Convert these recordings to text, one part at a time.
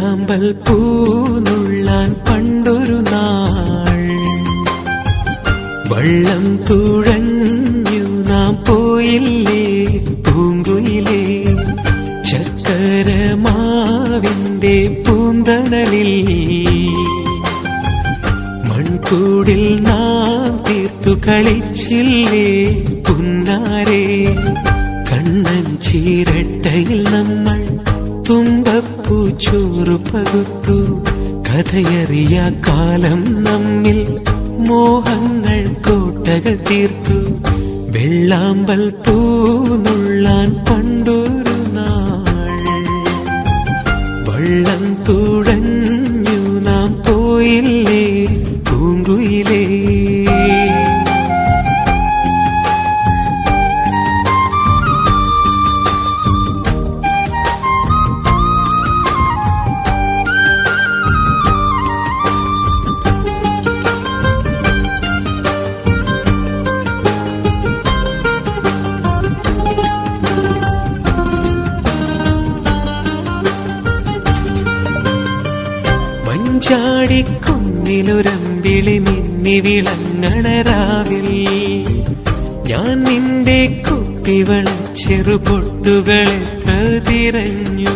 വെള്ളാമ്പൽ പൂനുള്ളാൻ പണ്ടൊരു നാൾ വള്ളം തുഴഞ്ഞു നാം പോയില്ലേ പൂങ്കുയിലേ. ചക്കരമാവിന്റെ പൂന്തണലിൽ മൺകൂടിൽ നാം തീർത്തു കളിച്ചില്ലേ പുന്നാരേ. കണ്ണൻ ചീരട്ടയിൽ നമ്മൾ തുമ്പപ്പൂ ചോറു പകുത്തു. കഥയറിയ കാലം നമ്മിൽ മോഹങ്ങൾ കോട്ടകൾ തീർത്തു. വെള്ളാമ്പൽ പൂനുള്ളാൻ പണ്ടൊരു നാൾ വള്ളം തുഴഞ്ഞു നാം പോയില്ലേ പൂങ്കുയിലേ. ചാടിക്കുന്നിലൊരമ്പിളി മിന്നി വിളങ്ങണ രാവിൽ ഞാൻ നിന്റെ കുപ്പിവള ചെറുപൊട്ടുകളെത്ര തിരഞ്ഞു.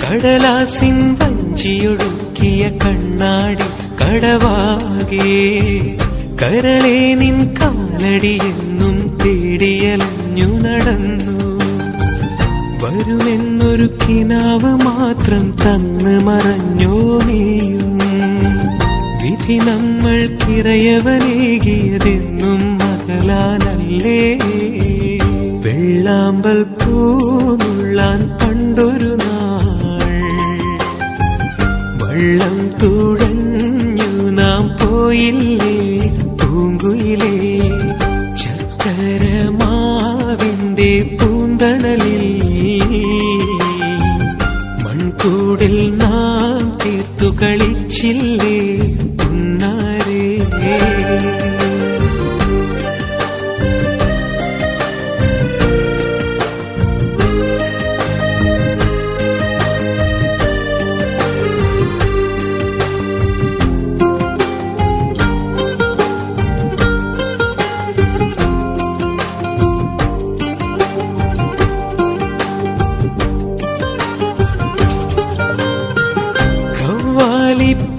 കടലാസിൻ വഞ്ചിയൊടുക്കിയ കണ്ണാടി കടവാകെ കരളെ നിൻ കാലടിയെന്നും തേടിയലഞ്ഞു നടന്നു. വരുമെന്നൊരു കിനാവ് മാത്രം തന്ന് മറഞ്ഞോ നീയും. വിധി നമ്മൾക്കിറയവനേകിയതെന്നും മകളാനല്ലേ. വെള്ളാമ്പൽ പൂനുള്ളാൻ പണ്ടൊരു നാൾ വള്ളം തുഴഞ്ഞു നാം പോയില്ലേ പൂങ്കുയിലേ. ചക്കരമാവിന്റെ പൂന്തണലിൽ മൺകൂടിൽ നാം തീർത്തു കളിച്ചില്ലേ പുന്നാരേ.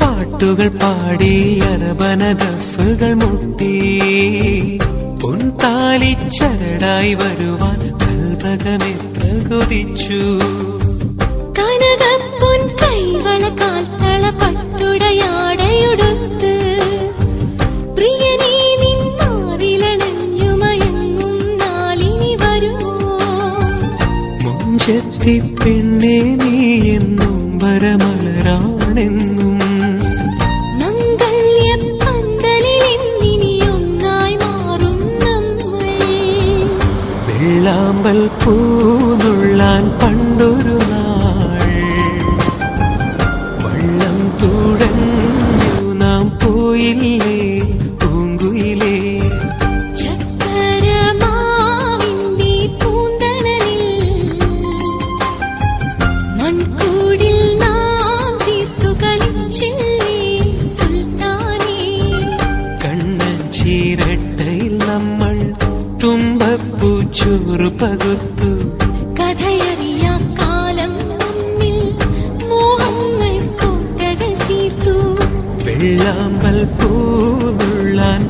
പാട്ടുകൾ പാടി അരബന ദഫുകൾ മുട്ടി പൊൻതാലി ചരടായി വരുവാൻ കൽപകമെത്ര കൊതിച്ചു. കനകപ്പൊൻ കൈവള കാൽത്തള പട്ടുടയാടയുടുത്ത് പ്രിയനേ നിന്നാവിലണഞ്ഞു മയങ്ങും നാളിനി വരുമോ. മുഞ്ചത്തി പെണ്ണേ നീ എന്നും വരമലരാണെന്നും വെള്ളാമ്പൽ പൂനുള്ളാൻ പണ്ടൊരു നാൾ വള്ളം തുഴഞ്ഞു നാം പോയില്ലേ പൂങ്കുയിലേ. ചക്കരമാവിന്റെ പൂന്തണലിൽ മൺകൂടിൽ നാം തീർത്തു കളിച്ചില്ലേ സുൽത്താനേ. കണ്ണൻ ചീരട്ടയിൽ നമ്മൾ തുമ്പപ്പൂ ചോറു പകുത്തു. കഥയറിയ കാലം നമ്മിൽ മോഹങ്ങൾ കോട്ടകൾ തീർത്തു. വെള്ളാമ്പൽ പൂനുള്ളാൻ